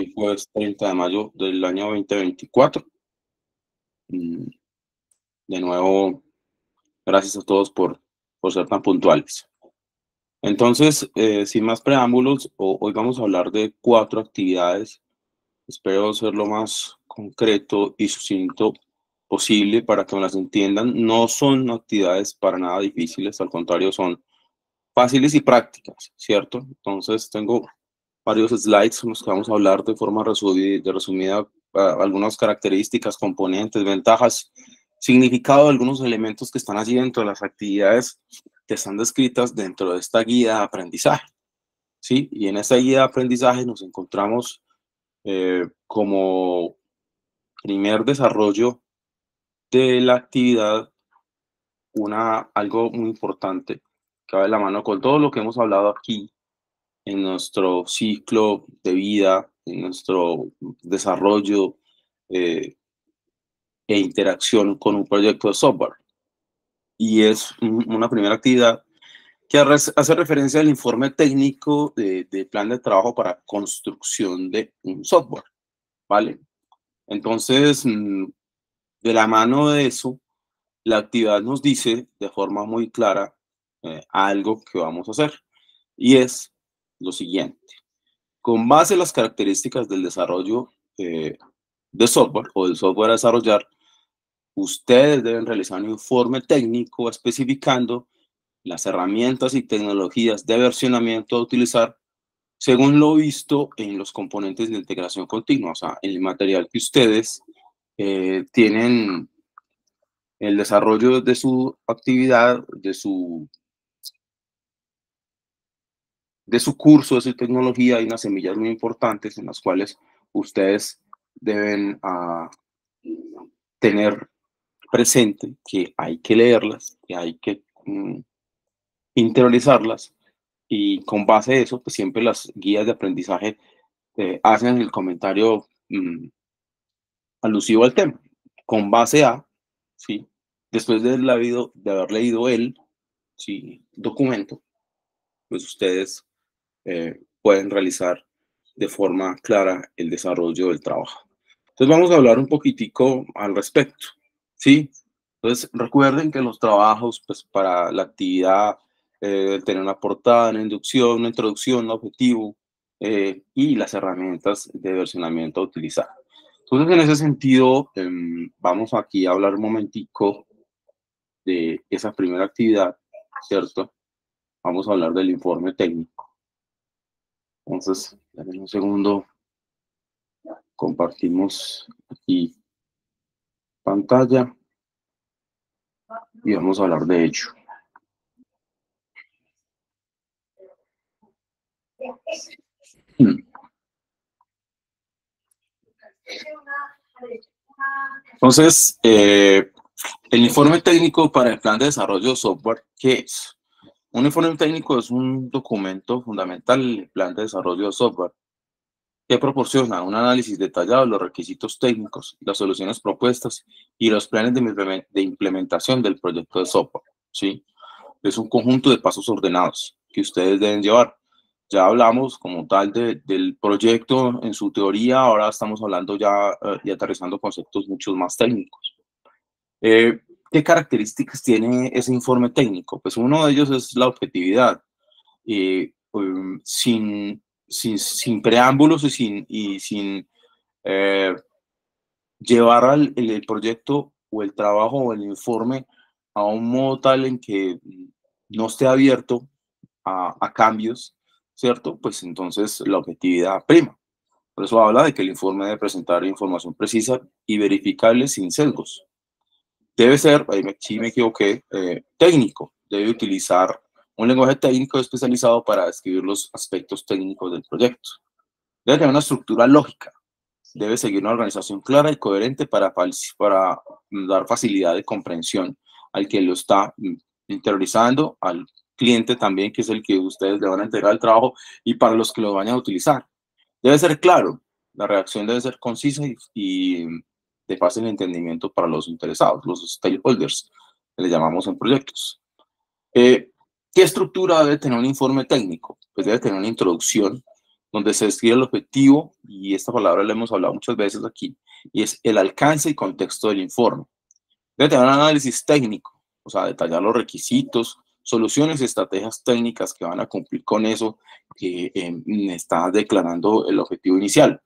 Hoy jueves 30 de mayo del año 2024. De nuevo, gracias a todos por ser tan puntuales. Entonces, sin más preámbulos, hoy vamos a hablar de 4 actividades. Espero ser lo más concreto y sucinto posible para que me las entiendan. No son actividades para nada difíciles, al contrario, son fáciles y prácticas, ¿cierto? Entonces, tengo varios slides en los que vamos a hablar de forma resumida algunas características, componentes, ventajas, significado de algunos elementos que están allí dentro de las actividades que están descritas dentro de esta guía de aprendizaje, ¿sí? Y en esta guía de aprendizaje nos encontramos como primer desarrollo de la actividad algo muy importante que va de la mano con todo lo que hemos hablado aquí en nuestro ciclo de vida, en nuestro desarrollo e interacción con un proyecto de software. Y es una primera actividad que hace referencia al informe técnico de plan de trabajo para construcción de un software, ¿vale? Entonces, de la mano de eso, la actividad nos dice de forma muy clara algo que vamos a hacer, y es lo siguiente. Con base en las características del desarrollo de software o del software a desarrollar, ustedes deben realizar un informe técnico especificando las herramientas y tecnologías de versionamiento a utilizar según lo visto en los componentes de integración continua, o sea, en el material que ustedes tienen el desarrollo de su actividad, de su curso, de su tecnología. Hay unas semillas muy importantes en las cuales ustedes deben tener presente que hay que leerlas, que hay que interiorizarlas, y con base a eso, pues siempre las guías de aprendizaje hacen el comentario alusivo al tema. Con base a, ¿sí? Después de haber leído el, ¿sí?, documento, pues ustedes pueden realizar de forma clara el desarrollo del trabajo. Entonces vamos a hablar un poquitico al respecto, ¿sí? Entonces recuerden que los trabajos, pues para la actividad, tener una portada, una inducción, una introducción, un objetivo y las herramientas de versionamiento a utilizar. Entonces, en ese sentido, vamos aquí a hablar un momentico de esa primera actividad, ¿cierto? Vamos a hablar del informe técnico. Entonces, en un segundo, compartimos aquí pantalla y vamos a hablar de ello. Entonces, el informe técnico para el plan de desarrollo de software, ¿qué es? Un informe técnico es un documento fundamental en el plan de desarrollo de software que proporciona un análisis detallado de los requisitos técnicos, las soluciones propuestas y los planes de implementación del proyecto de software, ¿sí? Es un conjunto de pasos ordenados que ustedes deben llevar. Ya hablamos como tal del proyecto en su teoría, ahora estamos hablando ya y aterrizando conceptos mucho más técnicos. ¿Qué características tiene ese informe técnico? Pues uno de ellos es la objetividad. Sin preámbulos y sin llevar el proyecto o el trabajo o el informe a un modo tal en que no esté abierto a cambios, ¿cierto? Pues entonces la objetividad prima. Por eso habla de que el informe debe presentar información precisa y verificable sin sesgos. Debe ser, sí me equivoqué, técnico. Debe utilizar un lenguaje técnico especializado para describir los aspectos técnicos del proyecto. Debe tener una estructura lógica. Debe seguir una organización clara y coherente para dar facilidad de comprensión al que lo está interiorizando, al cliente también, que es el que ustedes le van a entregar el trabajo, y para los que lo vayan a utilizar. Debe ser claro. La redacción debe ser concisa y de fácil entendimiento para los interesados, los stakeholders, que le llamamos en proyectos. ¿Qué estructura debe tener un informe técnico? Pues debe tener una introducción donde se describe el objetivo, y esta palabra la hemos hablado muchas veces aquí, y es el alcance y contexto del informe. Debe tener un análisis técnico, o sea, detallar los requisitos, soluciones y estrategias técnicas que van a cumplir con eso que está declarando el objetivo inicial.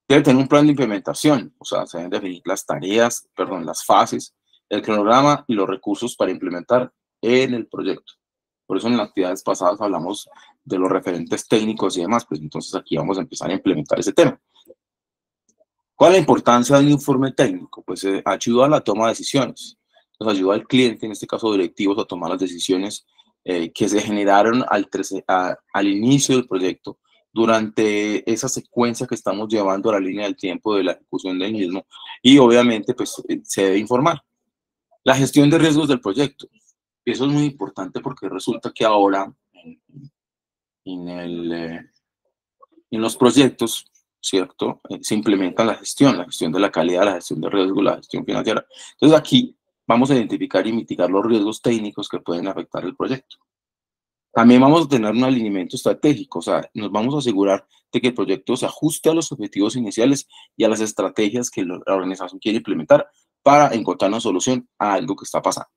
Debe tener un plan de implementación, o sea, se deben definir las tareas, perdón, las fases, el cronograma y los recursos para implementar en el proyecto. Por eso en las actividades pasadas hablamos de los referentes técnicos y demás, pues entonces aquí vamos a empezar a implementar ese tema. ¿Cuál es la importancia de un informe técnico? Pues ayuda a la toma de decisiones, nos ayuda al cliente, en este caso directivos, a tomar las decisiones que se generaron al inicio del proyecto, durante esa secuencia que estamos llevando a la línea del tiempo de la ejecución del mismo, y obviamente pues se debe informar. La gestión de riesgos del proyecto, eso es muy importante porque resulta que ahora en los proyectos, ¿cierto? Se implementa la gestión de la calidad, la gestión de riesgo, la gestión financiera. Entonces aquí vamos a identificar y mitigar los riesgos técnicos que pueden afectar el proyecto. También vamos a tener un alineamiento estratégico, o sea, nos vamos a asegurar de que el proyecto se ajuste a los objetivos iniciales y a las estrategias que la organización quiere implementar para encontrar una solución a algo que está pasando.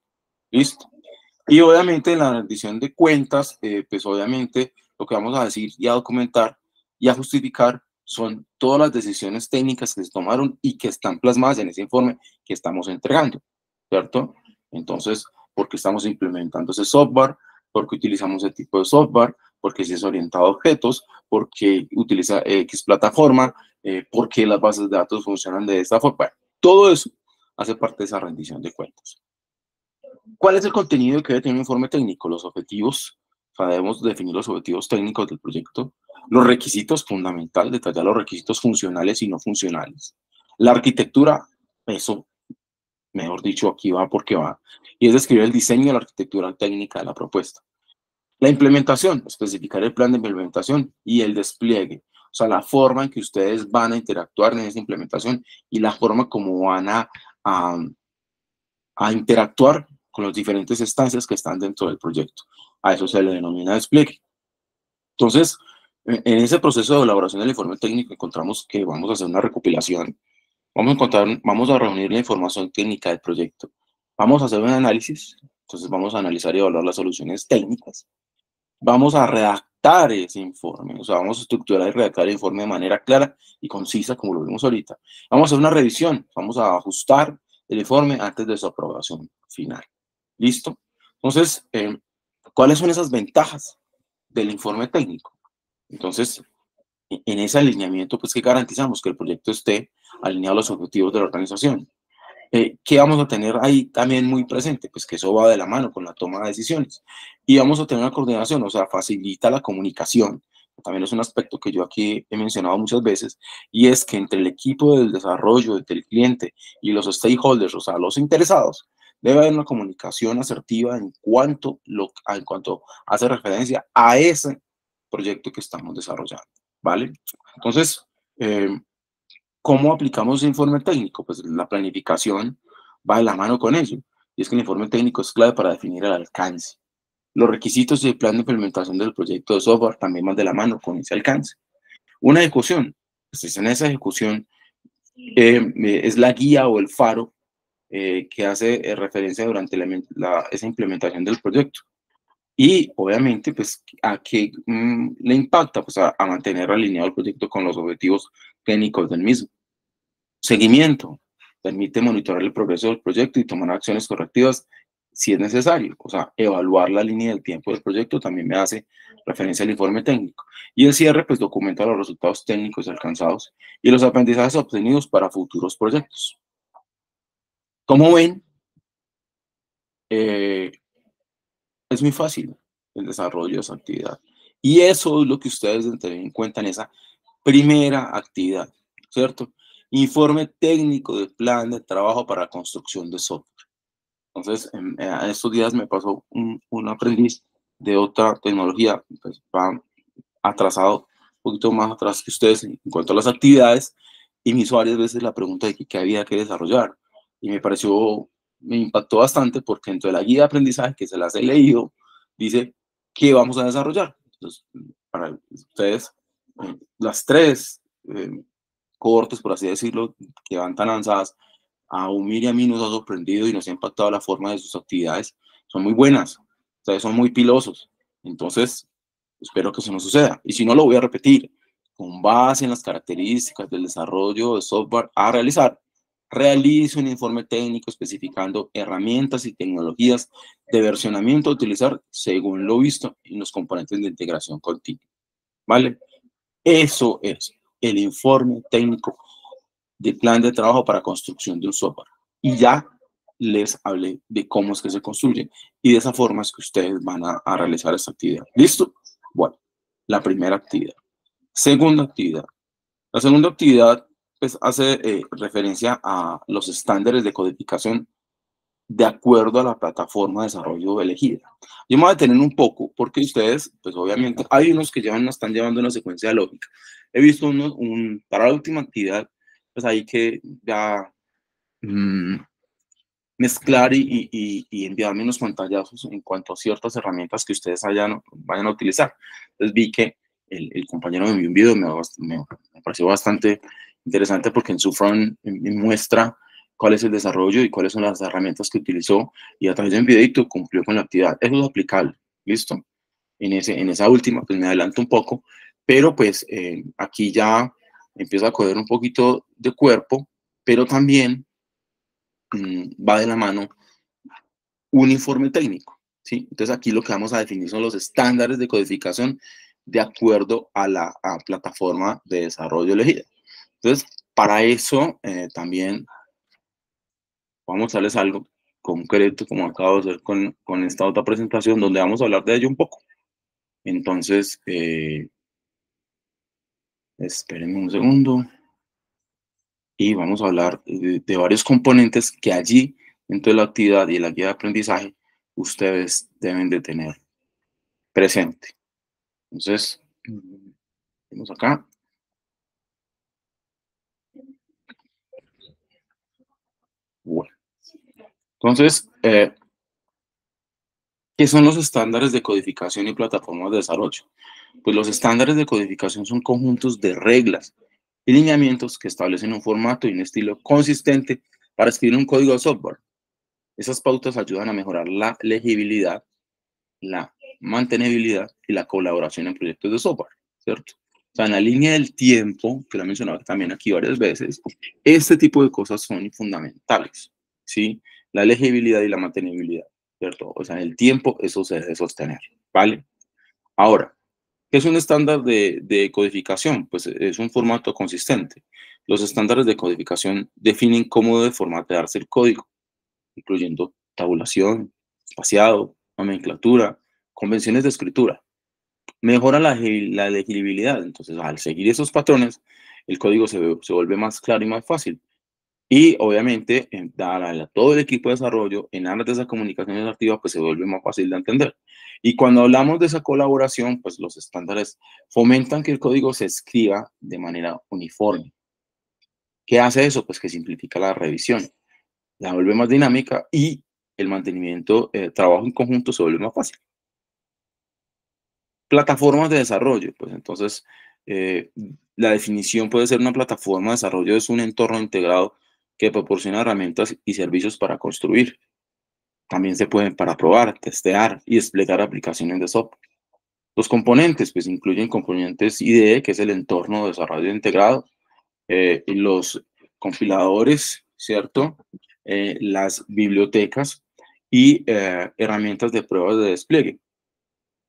¿Listo? Y obviamente en la rendición de cuentas, pues obviamente lo que vamos a decir y a documentar y a justificar son todas las decisiones técnicas que se tomaron y que están plasmadas en ese informe que estamos entregando, ¿cierto? Entonces, ¿por qué estamos implementando ese software? ¿Por qué utilizamos ese tipo de software? ¿Por qué si es orientado a objetos? ¿Por qué utiliza X plataforma? ¿Por qué las bases de datos funcionan de esta forma? Bueno, todo eso hace parte de esa rendición de cuentas. ¿Cuál es el contenido que debe tener un informe técnico? Los objetivos, o sea, debemos definir los objetivos técnicos del proyecto, los requisitos, fundamental, detallar los requisitos funcionales y no funcionales. La arquitectura, eso, mejor dicho, aquí va porque va, y es describir el diseño de la arquitectura técnica de la propuesta. La implementación, especificar el plan de implementación y el despliegue, o sea, la forma en que ustedes van a interactuar en esa implementación y la forma como van a interactuar con las diferentes instancias que están dentro del proyecto. A eso se le denomina despliegue. Entonces, en ese proceso de elaboración del informe técnico encontramos que vamos a hacer una recopilación, vamos a reunir la información técnica del proyecto, vamos a hacer un análisis, entonces vamos a analizar y evaluar las soluciones técnicas, vamos a redactar ese informe, o sea, vamos a estructurar y redactar el informe de manera clara y concisa, como lo vimos ahorita. Vamos a hacer una revisión, vamos a ajustar el informe antes de su aprobación final. ¿Listo? Entonces, ¿cuáles son esas ventajas del informe técnico? Entonces, en ese alineamiento, pues, ¿qué garantizamos? Que el proyecto esté alineado a los objetivos de la organización. ¿Qué vamos a tener ahí también muy presente? Pues que eso va de la mano con la toma de decisiones. Y vamos a tener una coordinación, o sea, facilita la comunicación. También es un aspecto que yo aquí he mencionado muchas veces, y es que entre el equipo del desarrollo, entre el cliente y los stakeholders, o sea, los interesados, debe haber una comunicación asertiva en cuanto hace referencia a ese proyecto que estamos desarrollando, ¿vale? Entonces, ¿cómo aplicamos ese informe técnico? Pues la planificación va de la mano con ello. Y es que el informe técnico es clave para definir el alcance. Los requisitos y el plan de implementación del proyecto de software también van de la mano con ese alcance. Una ejecución. Pues en esa ejecución es la guía o el faro que hace referencia durante esa implementación del proyecto. Y obviamente, pues, ¿a qué le impacta? Pues a mantener alineado el proyecto con los objetivos técnicos del mismo. Seguimiento. Permite monitorear el progreso del proyecto y tomar acciones correctivas si es necesario. O sea, evaluar la línea del tiempo del proyecto también me hace referencia al informe técnico. Y el cierre, pues, documenta los resultados técnicos alcanzados y los aprendizajes obtenidos para futuros proyectos. Como ven, es muy fácil el desarrollo de esa actividad. Y eso es lo que ustedes deben tener en cuenta en esa primera actividad, ¿cierto? Informe técnico de plan de trabajo para construcción de software. Entonces, en estos días me pasó un aprendiz de otra tecnología, pues va atrasado, un poquito más atrás que ustedes en cuanto a las actividades, y me hizo varias veces la pregunta de qué había que desarrollar. Y me impactó bastante porque dentro de la guía de aprendizaje que se las he leído, dice qué vamos a desarrollar. Entonces, para ustedes las tres cohortes, por así decirlo, que van tan avanzadas, a Umir y a mí nos ha sorprendido y nos ha impactado la forma de sus actividades. Son muy buenas, ustedes son muy pilosos. Entonces, espero que eso no suceda. Y si no, lo voy a repetir. Con base en las características del desarrollo de software a realizar, realice un informe técnico especificando herramientas y tecnologías de versionamiento a utilizar según lo visto en los componentes de integración continua. ¿Vale? Eso es el informe técnico de plan de trabajo para construcción de un software. Y ya les hablé de cómo es que se construye y de esa forma es que ustedes van a realizar esta actividad. ¿Listo? Bueno, la primera actividad. Segunda actividad. La segunda actividad pues, hace referencia a los estándares de codificación de acuerdo a la plataforma de desarrollo elegida. Yo me voy a detener un poco porque ustedes, pues obviamente, hay unos que están llevando una secuencia lógica. He visto para la última actividad, pues ahí que ya mezclar y enviarme unos pantallazos en cuanto a ciertas herramientas que ustedes vayan a utilizar. Entonces vi que el compañero me envió un video, me pareció bastante interesante porque en su front me muestra cuál es el desarrollo y cuáles son las herramientas que utilizó y a través de un videito cumplió con la actividad. Eso es aplicable, ¿listo? En esa última, pues me adelanto un poco, pero pues aquí ya empieza a coger un poquito de cuerpo, pero también va de la mano un informe técnico, ¿sí? Entonces aquí lo que vamos a definir son los estándares de codificación de acuerdo a la plataforma de desarrollo elegida. Entonces, para eso también vamos a darles algo concreto, como acabo de hacer con esta otra presentación, donde vamos a hablar de ello un poco. Entonces, espérenme un segundo. Y vamos a hablar de varios componentes que allí, dentro de la actividad y la guía de aprendizaje, ustedes deben de tener presente. Entonces, vamos acá. Bueno, entonces, ¿qué son los estándares de codificación y plataformas de desarrollo? Pues los estándares de codificación son conjuntos de reglas y lineamientos que establecen un formato y un estilo consistente para escribir un código de software. Esas pautas ayudan a mejorar la legibilidad, la mantenibilidad y la colaboración en proyectos de software, ¿cierto? O sea, en la línea del tiempo, que lo he mencionado también aquí varias veces, este tipo de cosas son fundamentales, ¿sí? La legibilidad y la mantenibilidad, ¿cierto? O sea, en el tiempo eso se debe sostener, ¿vale? Ahora, ¿qué es un estándar de codificación? Pues es un formato consistente. Los estándares de codificación definen cómo debe formatearse el código, incluyendo tabulación, espaciado, nomenclatura, convenciones de escritura. Mejora la legibilidad. Entonces, al seguir esos patrones, el código se vuelve más claro y más fácil. Y obviamente, dar a todo el equipo de desarrollo, en aras de esa comunicación activa, pues se vuelve más fácil de entender. Y cuando hablamos de esa colaboración, pues los estándares fomentan que el código se escriba de manera uniforme. ¿Qué hace eso? Pues que simplifica la revisión, la vuelve más dinámica y el mantenimiento, trabajo en conjunto se vuelve más fácil. Plataformas de desarrollo, pues entonces la definición puede ser una plataforma de desarrollo, es un entorno integrado que proporciona herramientas y servicios para construir. También se pueden para probar, testear y desplegar aplicaciones de software. Los componentes, pues incluyen componentes IDE, que es el entorno de desarrollo integrado, y los compiladores, ¿cierto? Las bibliotecas y herramientas de pruebas de despliegue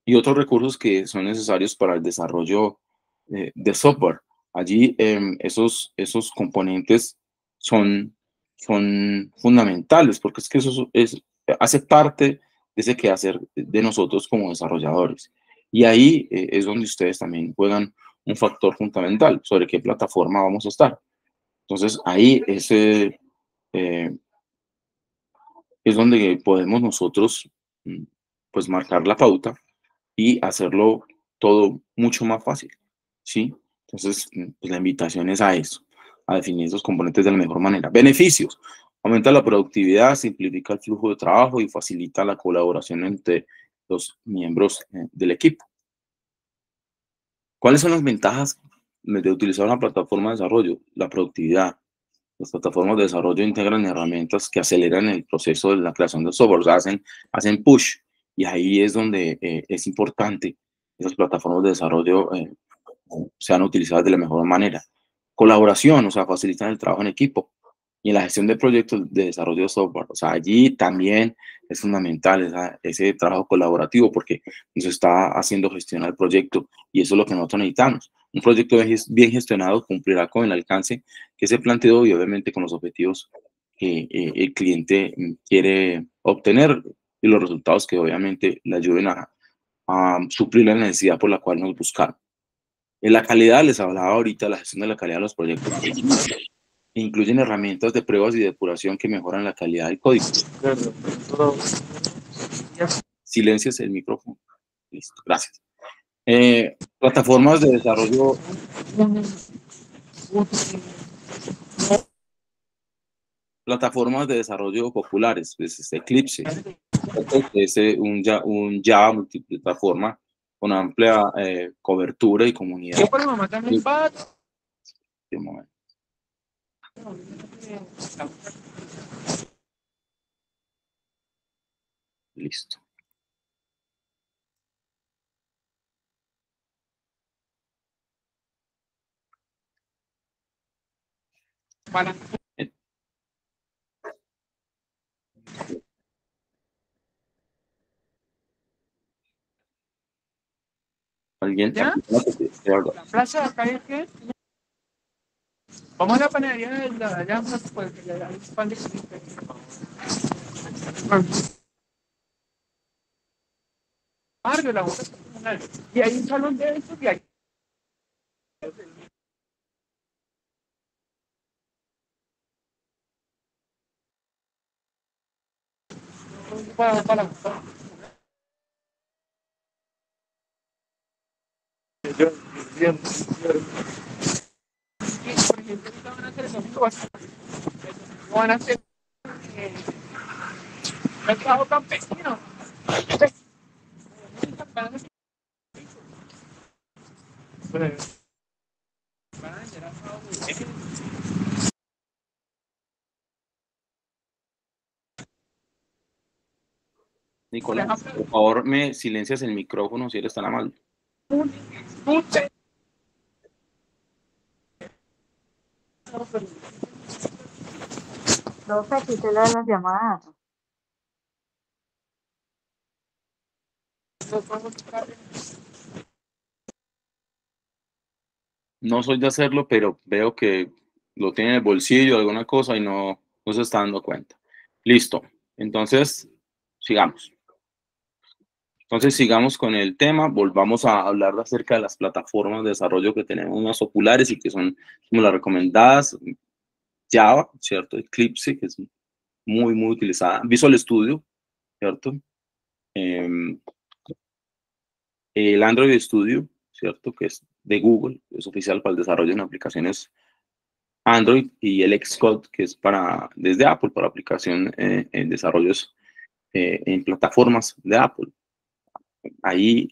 y otros recursos que son necesarios para el desarrollo de software. Allí esos componentes son fundamentales porque es que hace parte de ese quehacer de nosotros como desarrolladores. Y ahí es donde ustedes también juegan un factor fundamental sobre qué plataforma vamos a estar. Entonces ahí es donde podemos nosotros pues marcar la pauta y hacerlo todo mucho más fácil, ¿sí? Entonces, pues la invitación es a eso, a definir esos componentes de la mejor manera. Beneficios. Aumenta la productividad, simplifica el flujo de trabajo y facilita la colaboración entre los miembros del equipo. ¿Cuáles son las ventajas de utilizar una plataforma de desarrollo? La productividad. Las plataformas de desarrollo integran herramientas que aceleran el proceso de la creación de software, o sea, hacen push, y ahí es donde es importante que esas plataformas de desarrollo sean utilizadas de la mejor manera. Colaboración, o sea, facilitan el trabajo en equipo y en la gestión de proyectos de desarrollo de software. O sea, allí también es fundamental ese trabajo colaborativo porque nos está haciendo gestionar el proyecto y eso es lo que nosotros necesitamos. Un proyecto bien gestionado cumplirá con el alcance que se planteó y obviamente con los objetivos que el cliente quiere obtener y los resultados que obviamente le ayuden a suplir la necesidad por la cual nos buscaron. En la calidad, les hablaba ahorita, la gestión de la calidad de los proyectos. Incluyen herramientas de pruebas y depuración que mejoran la calidad del código. Silencias el micrófono. Listo, gracias. Plataformas de desarrollo. Plataformas de desarrollo populares, pues Eclipse, es un Java multiplataforma con amplia cobertura y comunidad. Un momento. Listo. ¿Alguien? ¿Ya? ¿La plaza de acá es qué? Vamos a la panadería de allá, pues, que le da el pan de barrio, la boca comunal. Y hay un salón de estos y hay. Para por ejemplo, ahorita van a hacer eso, van a hacer mercado campesino. Van a vender asado. Nicolás, por favor, me silencias el micrófono si eres tan amable. No sé, quité lo de las llamadas. No soy de hacerlo, pero veo que lo tiene en el bolsillo, alguna cosa, y no se está dando cuenta. Listo. Entonces, sigamos. Sigamos con el tema. Volvamos a hablar acerca de las plataformas de desarrollo que tenemos más populares y que son como las recomendadas. Java, ¿cierto? Eclipse, que es muy, muy utilizada. Visual Studio, ¿cierto? El Android Studio, ¿cierto? Que es de Google, es oficial para el desarrollo en aplicaciones Android, y el Xcode, que es desde Apple, para aplicación en desarrollos en plataformas de Apple. Ahí,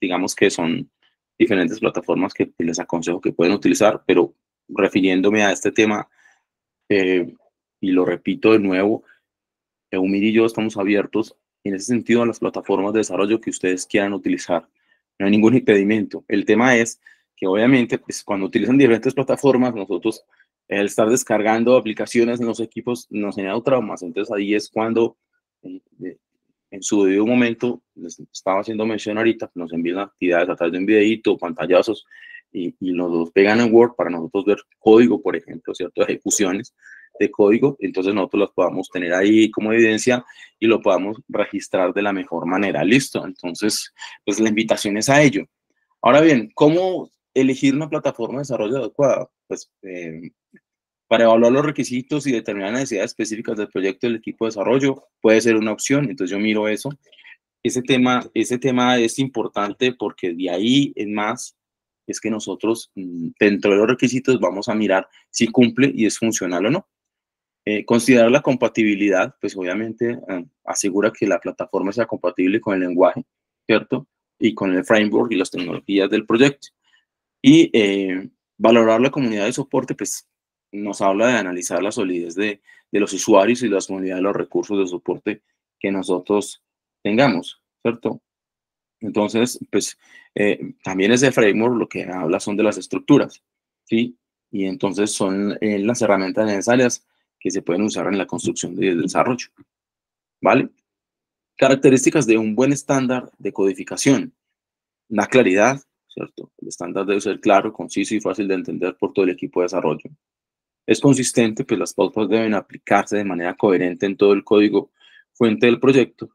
digamos que son diferentes plataformas que les aconsejo que pueden utilizar, pero refiriéndome a este tema, y lo repito de nuevo, Eumir y yo estamos abiertos en ese sentido a las plataformas de desarrollo que ustedes quieran utilizar. No hay ningún impedimento. El tema es que obviamente, pues, cuando utilizan diferentes plataformas, nosotros, el estar descargando aplicaciones en los equipos nos genera traumas. Entonces ahí es cuando, en su debido momento, les estaba haciendo mención ahorita, nos envían actividades a través de un videíto, pantallazos, y nos los pegan en Word para nosotros ver código, por ejemplo, ¿cierto? Ejecuciones de código, entonces nosotros las podamos tener ahí como evidencia y lo podamos registrar de la mejor manera. Listo. Entonces, pues la invitación es a ello. Ahora bien, ¿cómo elegir una plataforma de desarrollo adecuada? Pues para evaluar los requisitos y determinar las necesidades específicas del proyecto del equipo de desarrollo puede ser una opción. Entonces yo miro eso. Ese tema es importante porque de ahí en más es que nosotros, dentro de los requisitos, vamos a mirar si cumple y es funcional o no. Considerar la compatibilidad, pues obviamente asegura que la plataforma sea compatible con el lenguaje, ¿cierto? Y con el framework y las tecnologías del proyecto. Y valorar la comunidad de soporte, pues nos habla de analizar la solidez de los usuarios y la disponibilidad de los recursos de soporte que nosotros tengamos, ¿cierto? Entonces, pues también ese framework lo que habla son de las estructuras, ¿sí? Y entonces son las herramientas necesarias que se pueden usar en la construcción de desarrollo, ¿vale? Características de un buen estándar de codificación. La claridad, ¿cierto? El estándar debe ser claro, conciso y fácil de entender por todo el equipo de desarrollo. Es consistente, pues las pautas deben aplicarse de manera coherente en todo el código fuente del proyecto.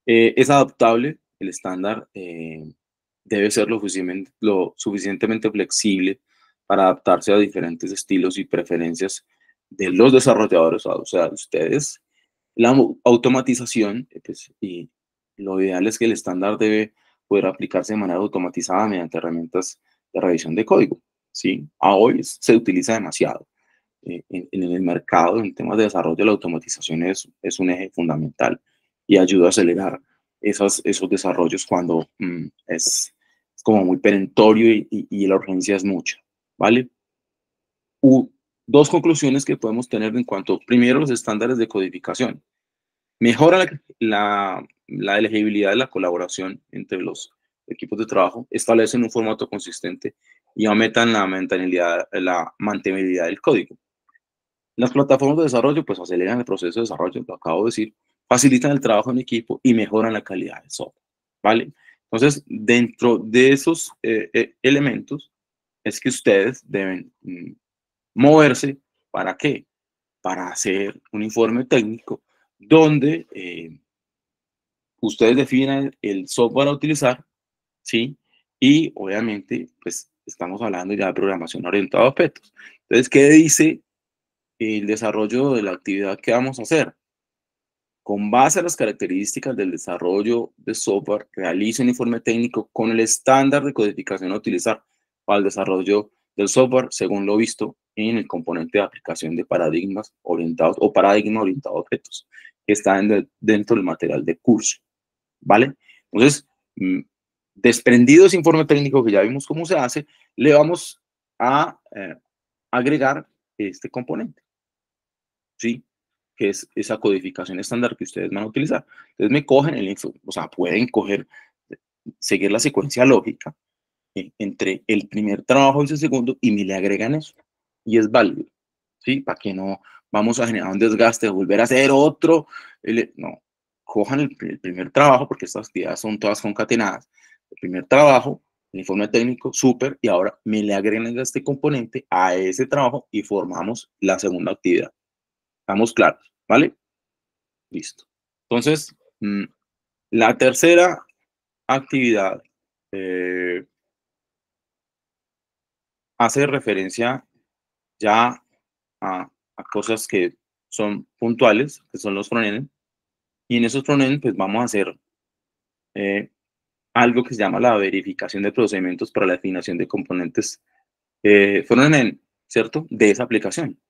Es adaptable, el estándar debe ser lo suficientemente flexible para adaptarse a diferentes estilos y preferencias de los desarrolladores, o sea, de ustedes. La automatización, pues, y lo ideal es que el estándar debe poder aplicarse de manera automatizada mediante herramientas de revisión de código, ¿sí? A hoy se utiliza demasiado. En el mercado, en temas de desarrollo, la automatización es un eje fundamental y ayuda a acelerar esos desarrollos cuando es como muy perentorio y la urgencia es mucha, ¿vale? Dos conclusiones que podemos tener en cuanto, primero, los estándares de codificación. Mejora la elegibilidad de la colaboración entre los equipos de trabajo, establecen un formato consistente y aumentan la mantenibilidad del código. Las plataformas de desarrollo pues aceleran el proceso de desarrollo, lo acabo de decir, facilitan el trabajo en equipo y mejoran la calidad del software, ¿vale? Entonces, dentro de esos elementos es que ustedes deben moverse. ¿Para qué? Para hacer un informe técnico donde ustedes definen el software a utilizar, ¿sí? Y obviamente, pues estamos hablando ya de programación orientada a objetos. Entonces, ¿qué dice el desarrollo de la actividad que vamos a hacer? Con base a las características del desarrollo de software, realiza un informe técnico con el estándar de codificación a utilizar para el desarrollo del software, según lo visto en el componente de aplicación de paradigmas orientados o paradigma orientado a objetos, que está dentro del material de curso, ¿vale? Entonces, desprendido ese informe técnico que ya vimos cómo se hace, le vamos a agregar este componente, ¿sí? Que es esa codificación estándar que ustedes van a utilizar. Entonces me cogen o sea, pueden seguir la secuencia lógica entre el primer trabajo y el segundo y me le agregan eso. Y es válido, ¿sí? Para que no vamos a generar un desgaste de volver a hacer otro. No, cojan el primer trabajo, porque estas actividades son todas concatenadas. El primer trabajo, el informe técnico, súper, y ahora me le agregan este componente a ese trabajo y formamos la segunda actividad. ¿Estamos claros? ¿Vale? Listo. Entonces, la tercera actividad hace referencia ya a cosas que son puntuales, que son los frontend, y en esos frontend pues vamos a hacer algo que se llama la verificación de procedimientos para la definición de componentes frontend, ¿cierto? De esa aplicación.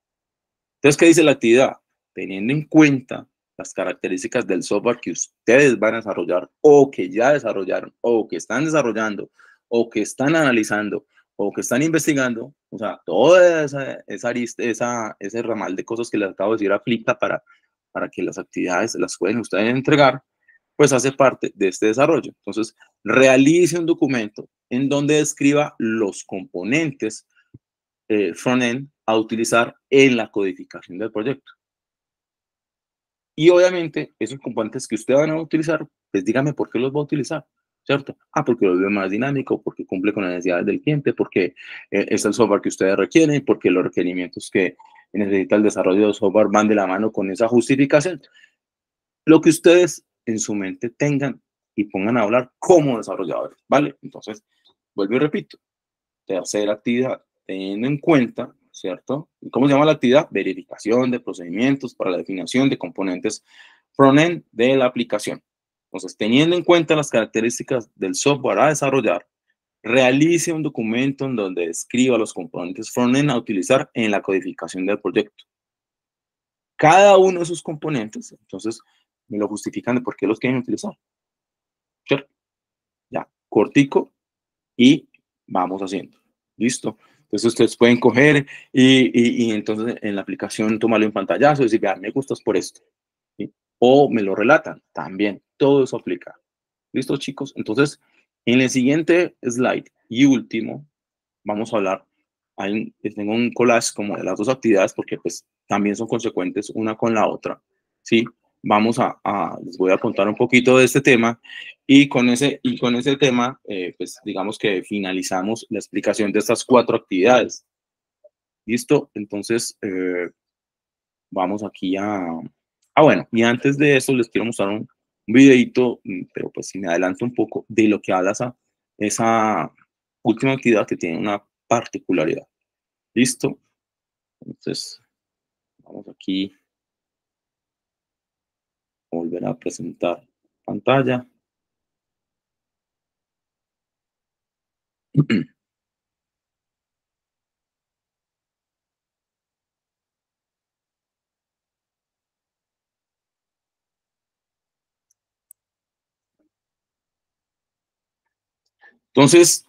Entonces, ¿qué dice la actividad? Teniendo en cuenta las características del software que ustedes van a desarrollar o que ya desarrollaron o que están desarrollando o que están analizando o que están investigando, o sea, toda ese ramal de cosas que les acabo de decir aplica para que las actividades las pueden ustedes entregar, pues hace parte de este desarrollo. Entonces, realice un documento en donde describa los componentes frontend a utilizar en la codificación del proyecto. Y obviamente, esos componentes que ustedes van a utilizar, pues dígame por qué los va a utilizar, ¿cierto? Porque lo veo más dinámico, porque cumple con las necesidades del cliente, porque es el software que ustedes requieren, porque los requerimientos que necesita el desarrollo de software van de la mano con esa justificación. Lo que ustedes en su mente tengan y pongan a hablar como desarrolladores, ¿vale? Entonces, vuelvo y repito, tercera actividad, teniendo en cuenta, ¿cierto? ¿Cómo se llama la actividad? Verificación de procedimientos para la definición de componentes frontend de la aplicación. Entonces, teniendo en cuenta las características del software a desarrollar, realice un documento en donde describa los componentes frontend a utilizar en la codificación del proyecto. Cada uno de esos componentes, entonces, me lo justifican de por qué los quieren utilizar. ¿Cierto? Ya, cortico y vamos haciendo. Listo. Entonces ustedes pueden coger y entonces en la aplicación tomarlo en pantallazo y decir, vea, me gustas por esto. ¿Sí? O me lo relatan también. Todo eso aplica. ¿Listo, chicos? Entonces, en el siguiente slide y último, vamos a hablar, tengo un collage como de las dos actividades porque pues también son consecuentes una con la otra, ¿sí? Vamos les voy a contar un poquito de este tema y con ese tema, pues digamos que finalizamos la explicación de estas 4 actividades. ¿Listo? Entonces, vamos aquí bueno, y antes de eso les quiero mostrar un videito, pero pues si me adelanto un poco, de lo que habla esa última actividad que tiene una particularidad. ¿Listo? Entonces, vamos aquí a volver a presentar pantalla. Entonces,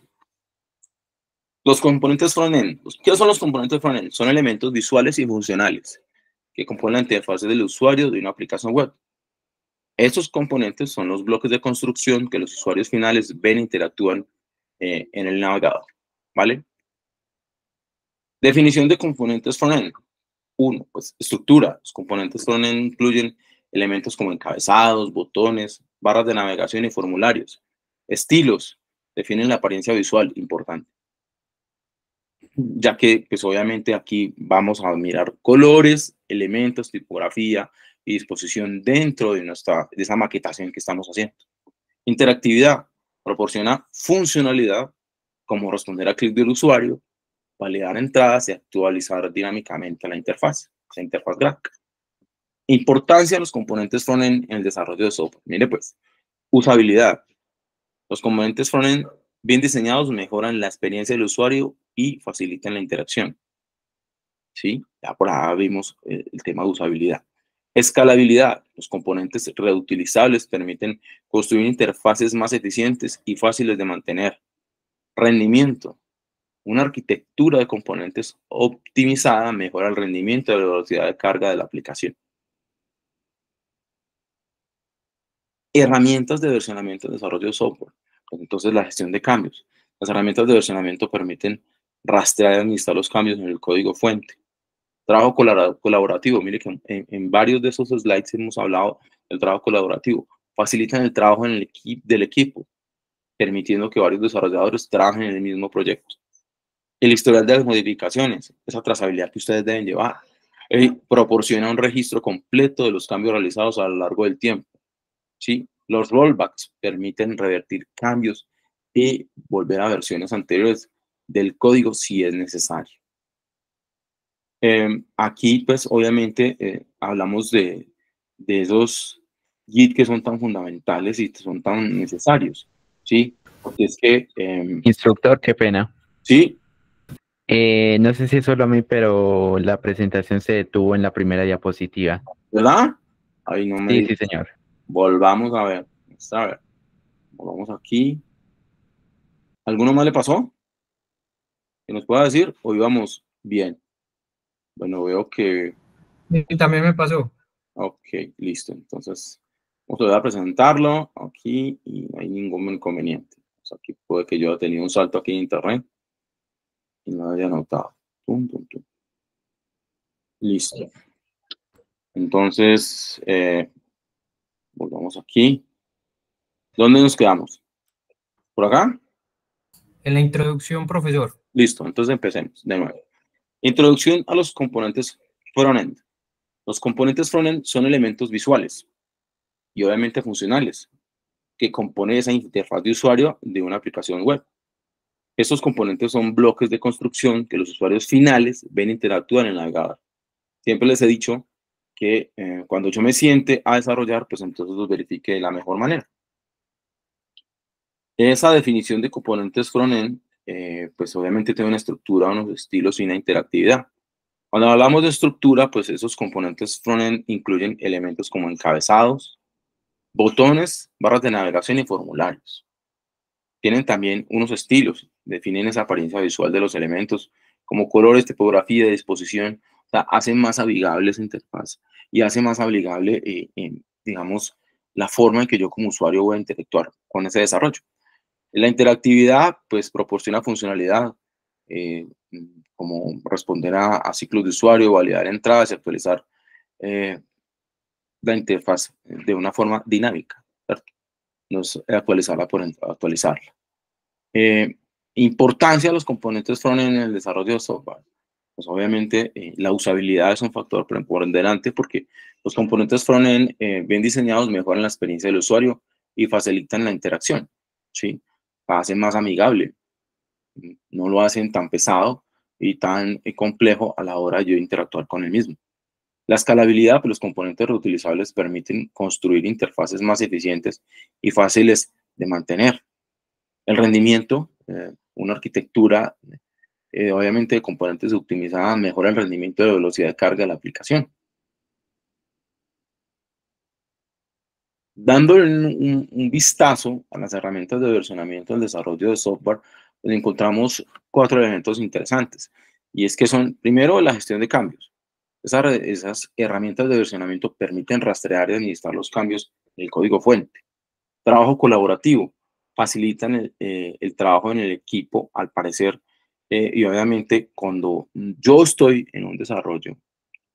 los componentes frontend. ¿Qué son los componentes frontend? Son elementos visuales y funcionales que componen la interfaz del usuario de una aplicación web. Estos componentes son los bloques de construcción que los usuarios finales ven e interactúan en el navegador, ¿vale? Definición de componentes frontend. 1. Pues estructura. Los componentes frontend incluyen elementos como encabezados, botones, barras de navegación y formularios. Estilos. Definen la apariencia visual, importante. Ya que, pues obviamente aquí vamos a mirar colores, elementos, tipografía y disposición dentro de esa maquetación que estamos haciendo. Interactividad. Proporciona funcionalidad como responder a clic del usuario, validar entradas y actualizar dinámicamente la interfaz, esa interfaz gráfica. Importancia de los componentes frontend en el desarrollo de software. Mire pues, usabilidad. Los componentes frontend bien diseñados mejoran la experiencia del usuario y facilitan la interacción. ¿Sí? Ya por ahí vimos el tema de usabilidad. Escalabilidad. Los componentes reutilizables permiten construir interfaces más eficientes y fáciles de mantener. Rendimiento. Una arquitectura de componentes optimizada mejora el rendimiento y la velocidad de carga de la aplicación. Herramientas de versionamiento y desarrollo de software. Pues entonces, la gestión de cambios. Las herramientas de versionamiento permiten rastrear y administrar los cambios en el código fuente. Trabajo colaborativo. Mire que en varios de esos slides hemos hablado del trabajo colaborativo. Facilitan el trabajo del equipo, permitiendo que varios desarrolladores trabajen en el mismo proyecto. El historial de las modificaciones, esa trazabilidad que ustedes deben llevar, proporciona un registro completo de los cambios realizados a lo largo del tiempo. ¿Sí? Los rollbacks permiten revertir cambios y volver a versiones anteriores del código si es necesario. Aquí, pues, obviamente, hablamos de esos Git que son tan fundamentales y son tan necesarios, ¿sí? Porque es que... Instructor, qué pena. ¿Sí? No sé si es solo a mí, pero la presentación se detuvo en la primera diapositiva. ¿Verdad? Ahí no me... Sí, sí, señor. Volvamos a ver. A ver. Volvamos aquí. ¿Alguno más le pasó? ¿Que nos pueda decir? ¿O íbamos bien? Bueno, veo que... Y también me pasó. Ok, listo. Entonces, vamos a presentarlo aquí y no hay ningún inconveniente. O sea, aquí puede que yo haya tenido un salto aquí en internet y no haya notado. Tum, tum, tum. Listo. Entonces, volvamos aquí. ¿Dónde nos quedamos? ¿Por acá? En la introducción, profesor. Listo, entonces empecemos de nuevo. Introducción a los componentes frontend. Los componentes frontend son elementos visuales y obviamente funcionales que componen esa interfaz de usuario de una aplicación web. Estos componentes son bloques de construcción que los usuarios finales ven e interactúan en el navegador. Siempre les he dicho que cuando yo me siente a desarrollar, pues entonces los verifique de la mejor manera. Esa definición de componentes frontend, pues obviamente tiene una estructura, unos estilos y una interactividad. Cuando hablamos de estructura, pues esos componentes frontend incluyen elementos como encabezados, botones, barras de navegación y formularios. Tienen también unos estilos definen esa apariencia visual de los elementos, como colores, tipografía, disposición. O sea, hacen más amigable esa interfaz y hace más amigable, digamos, la forma en que yo como usuario voy a interactuar con ese desarrollo. La interactividad, pues, proporciona funcionalidad, eh, como responder a ciclos de usuario, validar entradas y actualizar la interfaz de una forma dinámica, ¿cierto? No es actualizarla por actualizarla. Importancia de los componentes frontend en el desarrollo de software. Pues obviamente la usabilidad es un factor por delante, porque los componentes frontend bien diseñados mejoran la experiencia del usuario y facilitan la interacción, ¿sí? La hacen más amigable, no lo hacen tan pesado y tan complejo a la hora de yo interactuar con el mismo. La escalabilidad, pues los componentes reutilizables permiten construir interfaces más eficientes y fáciles de mantener. El rendimiento, una arquitectura, obviamente de componentes optimizadas, mejora el rendimiento de velocidad de carga de la aplicación. Dando un vistazo a las herramientas de versionamiento del desarrollo de software, pues encontramos 4 elementos interesantes. Y es que son, primero, la gestión de cambios. Esas herramientas de versionamiento permiten rastrear y administrar los cambios del código fuente. Trabajo colaborativo. Facilitan el trabajo en el equipo, al parecer. Y obviamente, cuando yo estoy en un desarrollo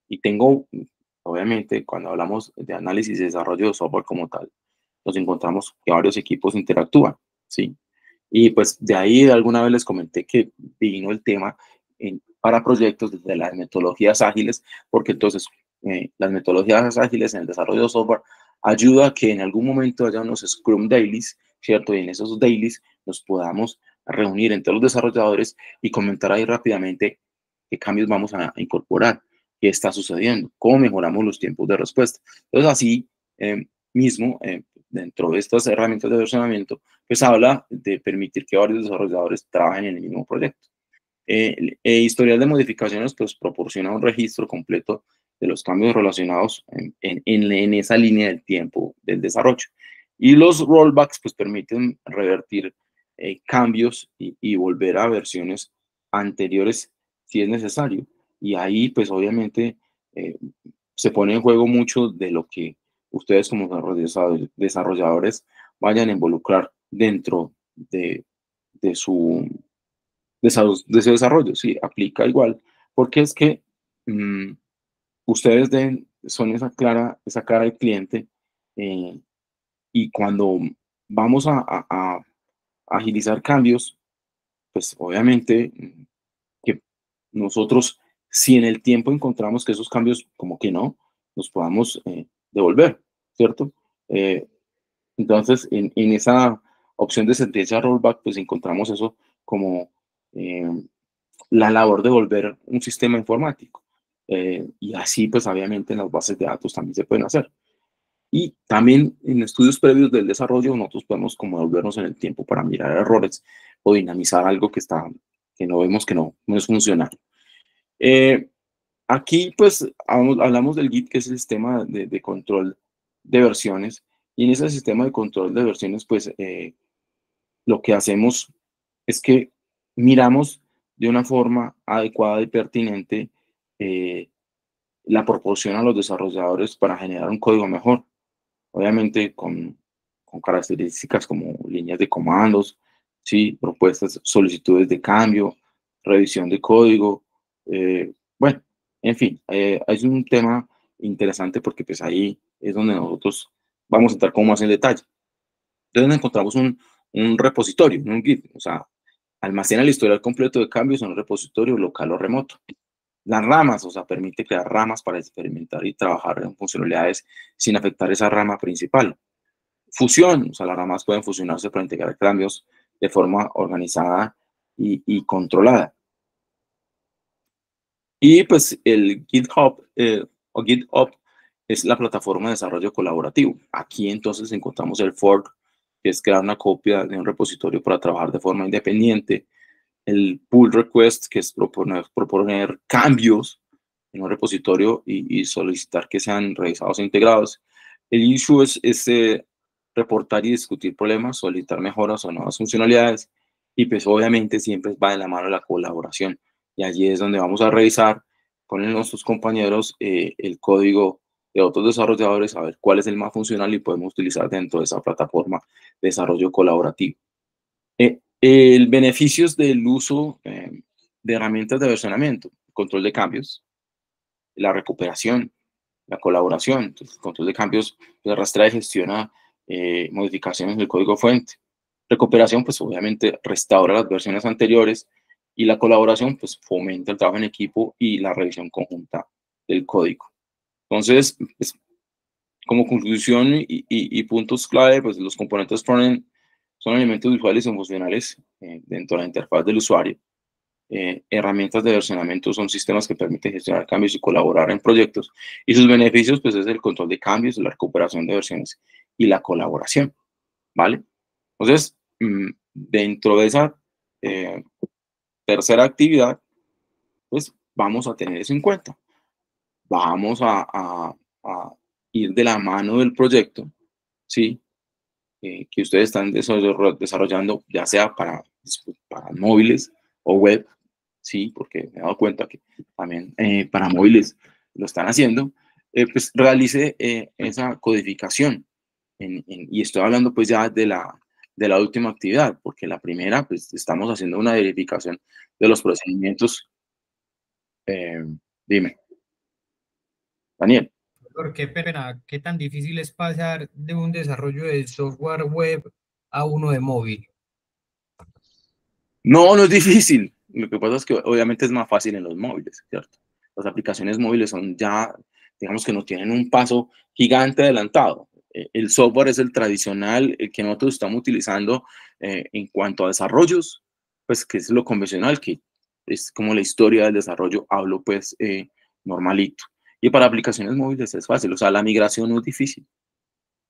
y tengo, obviamente, cuando hablamos de análisis y desarrollo de software como tal, nos encontramos que varios equipos interactúan, ¿sí? Y pues de ahí alguna vez les comenté que vino el tema para proyectos desde las metodologías ágiles, porque entonces las metodologías ágiles en el desarrollo de software ayuda a que en algún momento haya unos Scrum Dailies, ¿cierto? Y en esos dailies nos podamos reunir entre los desarrolladores y comentar ahí rápidamente qué cambios vamos a incorporar, qué está sucediendo, cómo mejoramos los tiempos de respuesta. Entonces así mismo, dentro de estas herramientas de versionamiento, pues habla de permitir que varios desarrolladores trabajen en el mismo proyecto. Historial de modificaciones pues proporciona un registro completo de los cambios relacionados en esa línea del tiempo del desarrollo. Y los rollbacks pues permiten revertir cambios y volver a versiones anteriores si es necesario. Y ahí pues obviamente se pone en juego mucho de lo que ustedes como desarrolladores vayan a involucrar dentro de su de ese desarrollo, sí, aplica igual, porque es que ustedes son esa cara del cliente, y cuando vamos a agilizar cambios, pues obviamente que nosotros, si en el tiempo encontramos que esos cambios como que no, nos podamos devolver, ¿cierto? Entonces, en esa opción de sentencia rollback, pues encontramos eso como la labor de volver un sistema informático. Y así, pues obviamente en las bases de datos también se pueden hacer. Y también en estudios previos del desarrollo, nosotros podemos como devolvernos en el tiempo para mirar errores o dinamizar algo que no vemos que no es funcional. Aquí, pues, hablamos del Git, que es el sistema de control de versiones. Y en ese sistema de control de versiones, pues, lo que hacemos es que miramos de una forma adecuada y pertinente la proporción a los desarrolladores para generar un código mejor. Obviamente con características como líneas de comandos, ¿sí? Propuestas, solicitudes de cambio, revisión de código. Bueno, en fin, es un tema interesante porque pues ahí es donde nosotros vamos a entrar como más en detalle. Entonces encontramos un repositorio, un Git, o sea, almacena el historial completo de cambios en un repositorio local o remoto. Las ramas, o sea, permite crear ramas para experimentar y trabajar en funcionalidades sin afectar esa rama principal. Fusión, o sea, las ramas pueden fusionarse para integrar cambios de forma organizada y controlada. Y pues el GitHub o GitHub es la plataforma de desarrollo colaborativo. Aquí entonces encontramos el fork, que es crear una copia de un repositorio para trabajar de forma independiente. El pull request, que es proponer cambios en un repositorio y solicitar que sean revisados e integrados. El issue es reportar y discutir problemas, solicitar mejoras o nuevas funcionalidades. Y pues obviamente siempre va de la mano la colaboración. Y allí es donde vamos a revisar con nuestros compañeros el código de otros desarrolladores, a ver cuál es el más funcional y podemos utilizar dentro de esa plataforma de desarrollo colaborativo. El beneficios del uso de herramientas de versionamiento, control de cambios, la recuperación, la colaboración. Entonces, el control de cambios pues, rastrea y gestiona modificaciones del código fuente. Recuperación, pues obviamente restaura las versiones anteriores, y la colaboración, pues fomenta el trabajo en equipo y la revisión conjunta del código. Entonces, pues, como conclusión y puntos clave, pues los componentes frontend son elementos visuales y emocionales dentro de la interfaz del usuario. Herramientas de versionamiento son sistemas que permiten gestionar cambios y colaborar en proyectos. Y sus beneficios, pues, es el control de cambios, la recuperación de versiones y la colaboración, ¿vale? Entonces, dentro de esa tercera actividad, pues, vamos a tener eso en cuenta. Vamos a ir de la mano del proyecto, ¿sí? Que ustedes están desarrollando, ya sea para móviles o web, sí, porque me he dado cuenta que también para móviles lo están haciendo, pues realice esa codificación. Y estoy hablando pues ya de la última actividad, porque la primera, pues estamos haciendo una verificación de los procedimientos. Dime, Daniel. Qué pena, qué tan difícil es pasar de un desarrollo de software web a uno de móvil. No, no es difícil. Lo que pasa es que obviamente es más fácil en los móviles, ¿cierto? Las aplicaciones móviles son ya, digamos que no tienen un paso gigante adelantado. El software es el tradicional, el que nosotros estamos utilizando en cuanto a desarrollos, pues que es lo convencional, que es como la historia del desarrollo, hablo pues normalito. Y para aplicaciones móviles es fácil, o sea, la migración no es difícil.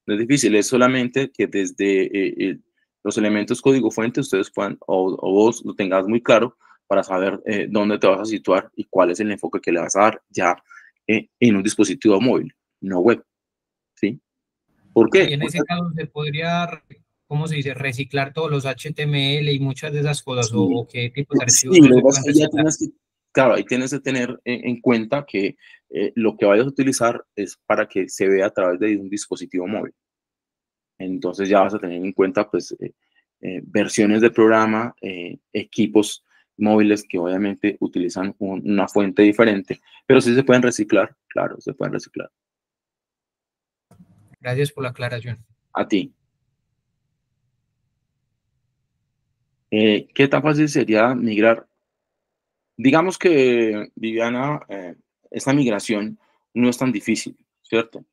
No es difícil, es solamente que desde los elementos código fuente ustedes puedan, o vos lo tengas muy claro para saber dónde te vas a situar y cuál es el enfoque que le vas a dar ya en un dispositivo móvil, no web, ¿sí? ¿Por Y qué? en ese caso se podría, ¿cómo se dice?, reciclar todos los HTML y muchas de esas cosas, Sí, o qué tipos de sí, archivos no lo se que pasa pueden es que ya reciclar. tienes que, claro, ahí tienes que tener en cuenta que lo que vayas a utilizar es para que se vea a través de un dispositivo móvil. Entonces ya vas a tener en cuenta pues versiones de programa, equipos móviles que obviamente utilizan una fuente diferente, pero sí se pueden reciclar, claro, se pueden reciclar. Gracias por la aclaración. A ti. ¿Qué tan fácil sería migrar? Digamos que, Viviana, esta migración no es tan difícil, ¿cierto?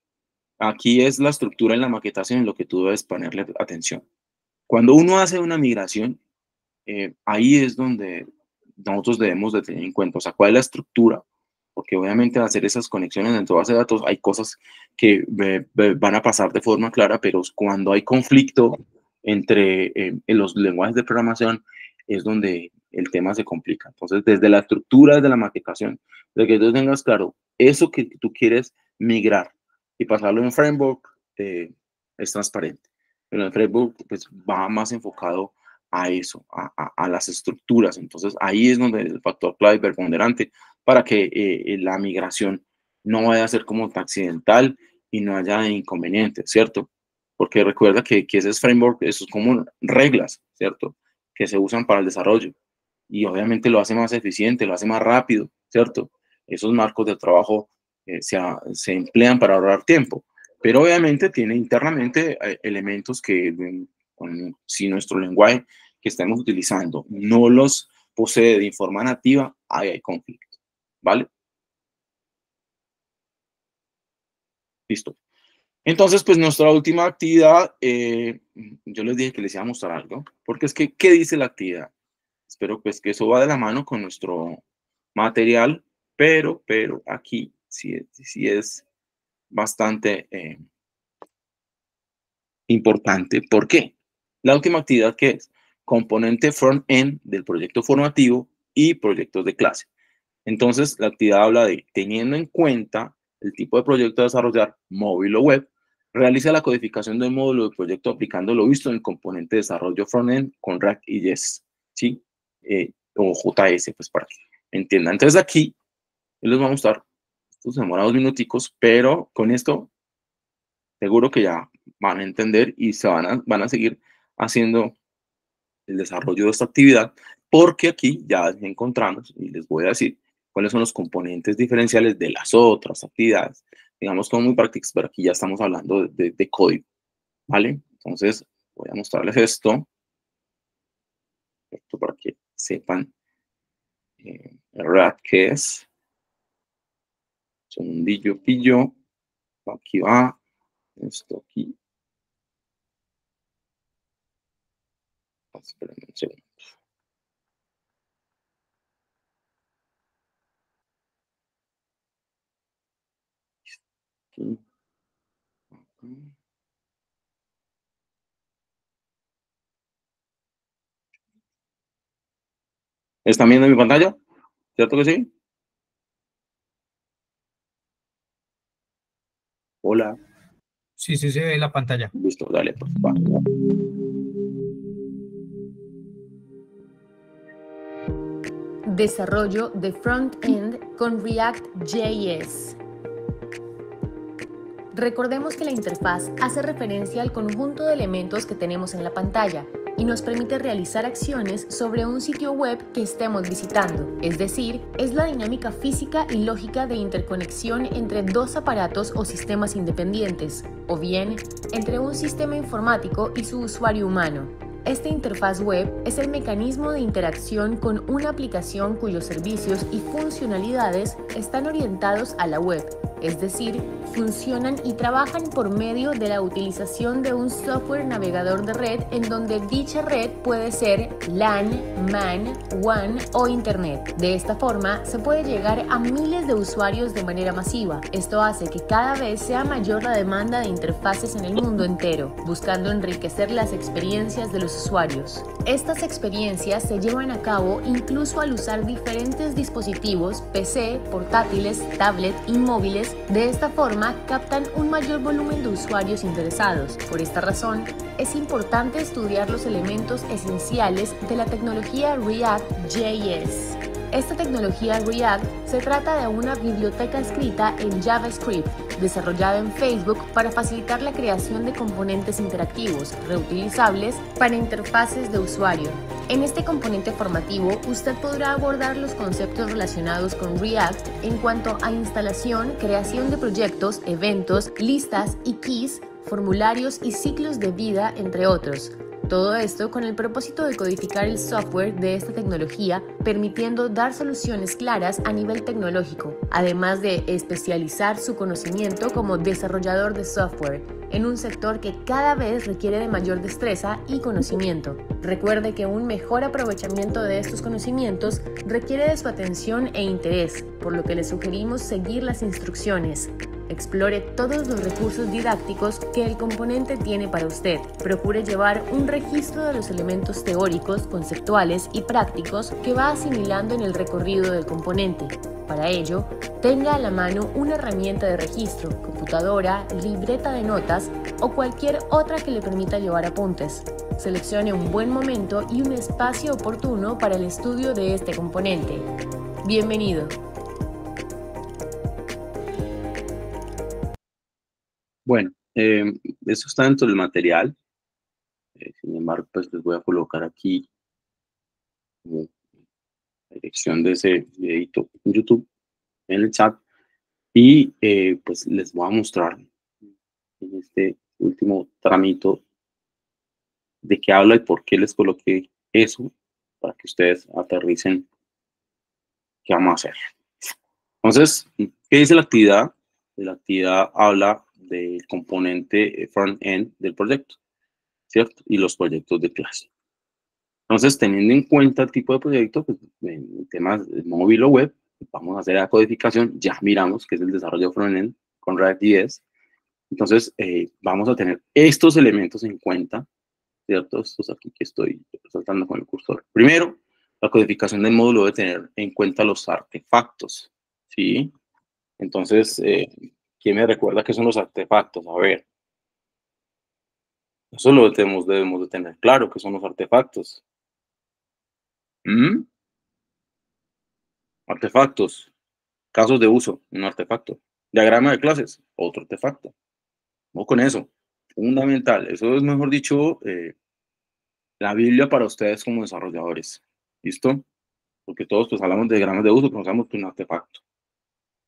Aquí es la estructura en la maquetación en lo que tú debes ponerle atención. Cuando uno hace una migración, ahí es donde nosotros debemos de tener en cuenta, o sea, cuál es la estructura, porque obviamente al hacer esas conexiones dentro de base de datos hay cosas que van a pasar de forma clara, pero cuando hay conflicto entre los lenguajes de programación es donde el tema se complica. Entonces, desde la estructura, desde la maquetación, de que tú tengas claro eso que tú quieres migrar y pasarlo en framework, es transparente. Pero el framework pues, va más enfocado a eso, a las estructuras. Entonces, ahí es donde el factor clave y preponderante para que la migración no vaya a ser como accidental y no haya inconvenientes, ¿cierto? Porque recuerda que ese es framework, eso es como reglas, ¿cierto? Que se usan para el desarrollo. Y obviamente lo hace más eficiente, lo hace más rápido, ¿cierto? Esos marcos de trabajo se emplean para ahorrar tiempo. Pero obviamente tiene internamente elementos que, si nuestro lenguaje que estemos utilizando no los posee de forma nativa, ahí hay conflicto, ¿vale? Listo. Entonces, pues nuestra última actividad, yo les dije que les iba a mostrar algo, porque es que, ¿qué dice la actividad? Espero pues que eso va de la mano con nuestro material, pero aquí sí es bastante importante. ¿Por qué? La última actividad que es componente front-end del proyecto formativo y proyectos de clase. Entonces, la actividad habla de, teniendo en cuenta el tipo de proyecto a desarrollar, móvil o web, realiza la codificación del módulo de proyecto aplicando lo visto en el componente de desarrollo front-end con React y Jest. ¿sí? O JS, pues para que me entiendan. Entonces aquí yo les voy a mostrar, esto se demora 2 minuticos, pero con esto seguro que ya van a entender y van a seguir haciendo el desarrollo de esta actividad, porque aquí ya encontramos, y les voy a decir cuáles son los componentes diferenciales de las otras actividades, digamos como muy prácticas, pero aquí ya estamos hablando de código, ¿vale? Entonces voy a mostrarles esto para que sepan React qué es. Segundillo, pillo, aquí va, esto aquí. Esperen un segundo. Aquí. ¿Están viendo mi pantalla? ¿Cierto que sí? Hola. Sí, sí se ve la pantalla. Listo, dale, pues, va. Desarrollo de front-end con React.js. Recordemos que la interfaz hace referencia al conjunto de elementos que tenemos en la pantalla y nos permite realizar acciones sobre un sitio web que estemos visitando. Es decir, es la dinámica física y lógica de interconexión entre dos aparatos o sistemas independientes, o bien entre un sistema informático y su usuario humano. Esta interfaz web es el mecanismo de interacción con una aplicación cuyos servicios y funcionalidades están orientados a la web, es decir, funcionan y trabajan por medio de la utilización de un software navegador de red en donde dicha red puede ser LAN, MAN, WAN o Internet. De esta forma, se puede llegar a miles de usuarios de manera masiva. Esto hace que cada vez sea mayor la demanda de interfaces en el mundo entero, buscando enriquecer las experiencias de los usuarios. Estas experiencias se llevan a cabo incluso al usar diferentes dispositivos, PC, portátiles, tablet y móviles. De esta forma, captan un mayor volumen de usuarios interesados. Por esta razón, es importante estudiar los elementos esenciales de la tecnología React.js. Esta tecnología React se trata de una biblioteca escrita en JavaScript, desarrollada en Facebook para facilitar la creación de componentes interactivos, reutilizables para interfaces de usuario. En este componente formativo, usted podrá abordar los conceptos relacionados con React en cuanto a instalación, creación de proyectos, eventos, listas y keys, formularios y ciclos de vida, entre otros. Todo esto con el propósito de codificar el software de esta tecnología, permitiendo dar soluciones claras a nivel tecnológico, además de especializar su conocimiento como desarrollador de software en un sector que cada vez requiere de mayor destreza y conocimiento. Recuerde que un mejor aprovechamiento de estos conocimientos requiere de su atención e interés, por lo que le sugerimos seguir las instrucciones. Explore todos los recursos didácticos que el componente tiene para usted. Procure llevar un registro de los elementos teóricos, conceptuales y prácticos que va asimilando en el recorrido del componente. Para ello, tenga a la mano una herramienta de registro, computadora, libreta de notas o cualquier otra que le permita llevar apuntes. Seleccione un buen momento y un espacio oportuno para el estudio de este componente. Bienvenido. Bueno, eso está dentro del material. Sin embargo, pues les voy a colocar aquí como la dirección de ese videito en YouTube, en el chat. Y pues les voy a mostrar en este último tramito de qué habla y por qué les coloqué eso, para que ustedes aterricen qué vamos a hacer. Entonces, ¿qué dice la actividad? La actividad habla del componente front-end del proyecto, ¿cierto? Y los proyectos de clase. Entonces, teniendo en cuenta el tipo de proyecto, pues, en temas de móvil o web, vamos a hacer la codificación, ya miramos que es el desarrollo front-end con React.js. Entonces, vamos a tener estos elementos en cuenta, ¿cierto? Estos aquí que estoy resaltando con el cursor. Primero, la codificación del módulo debe tener en cuenta los artefactos, ¿sí? Entonces, ¿quién me recuerda qué son los artefactos? A ver. Eso lo debemos de tener claro, qué son los artefactos. ¿Mm? Artefactos, casos de uso, un artefacto. Diagrama de clases, otro artefacto. No con eso, fundamental. Eso es, mejor dicho, la Biblia para ustedes como desarrolladores. ¿Listo? Porque todos pues hablamos de diagramas de uso, pero no sabemos que es un artefacto.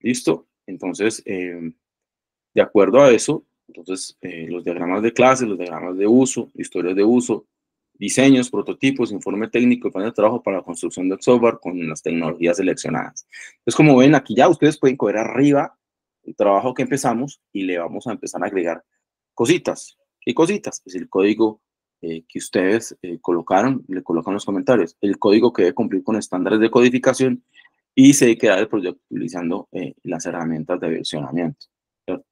¿Listo? Entonces, de acuerdo a eso, entonces los diagramas de clases, los diagramas de uso, historias de uso, diseños, prototipos, informe técnico y plan de trabajo para la construcción del software con las tecnologías seleccionadas. Entonces, como ven, aquí ya ustedes pueden coger arriba el trabajo que empezamos y le vamos a empezar a agregar cositas. ¿Qué cositas? Pues el código que ustedes colocaron, le colocan los comentarios, el código que debe cumplir con estándares de codificación y se debe quedar el proyecto utilizando las herramientas de versionamiento. ¿Cierto?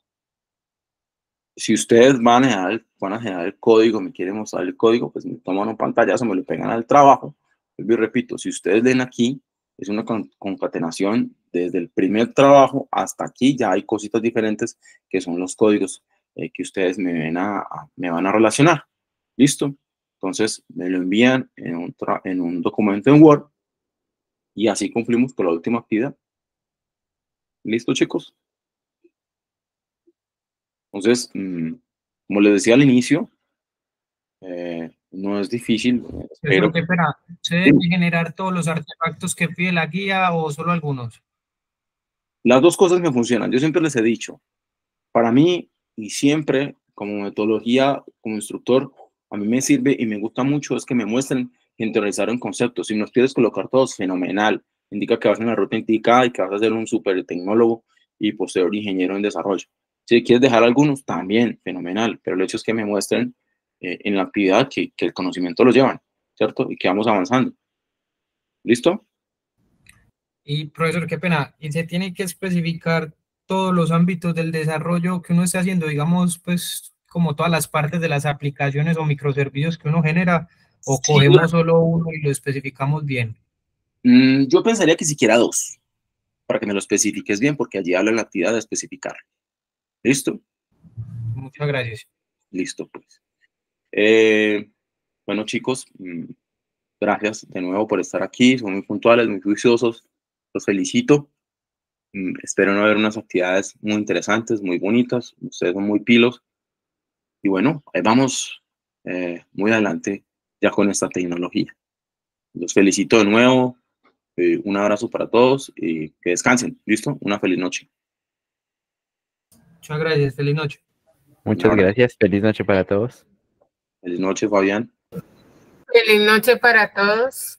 Si ustedes van a generar el código, me quieren mostrar el código, pues me toman un pantallazo, me lo pegan al trabajo. Y repito, si ustedes ven aquí, es una concatenación desde el primer trabajo hasta aquí, ya hay cositas diferentes que son los códigos que ustedes me van a relacionar. ¿Listo? Entonces me lo envían en un documento en Word y así cumplimos con la última actividad. ¿Listo, chicos? Entonces, como les decía al inicio, no es difícil, Pero pero qué pena, ¿se deben generar todos los artefactos que pide la guía o solo algunos? las dos cosas me funcionan. Yo siempre les he dicho, para mí y siempre como metodología, como instructor, a mí me sirve y me gusta mucho es que me muestren y interiorizaron conceptos. Si nos quieres colocar todos, fenomenal. Indica que vas en la ruta indicada y que vas a ser un super tecnólogo y posterior ingeniero en desarrollo. Si quieres dejar algunos, también, fenomenal. Pero el hecho es que me muestren en la actividad que el conocimiento lo llevan, ¿cierto? Y que vamos avanzando. ¿Listo? Y profesor, qué pena, y se tiene que especificar todos los ámbitos del desarrollo que uno esté haciendo, digamos, pues como todas las partes de las aplicaciones o microservicios que uno genera, o Sí, cogemos solo uno y lo especificamos bien. yo pensaría que siquiera dos, para que me lo especifiques bien, porque allí habla la actividad de especificar. ¿Listo? Muchas gracias. Listo, pues. Bueno, chicos, gracias de nuevo por estar aquí. Son muy puntuales, muy juiciosos. Los felicito. Espero no ver unas actividades muy interesantes, muy bonitas. Ustedes son muy pilos. Y bueno, ahí vamos muy adelante ya con esta tecnología. Los felicito de nuevo. Un abrazo para todos y que descansen. ¿Listo? Una feliz noche. Muchas gracias. Feliz noche. Muchas gracias. Feliz noche para todos. Feliz noche, Fabián. Feliz noche para todos.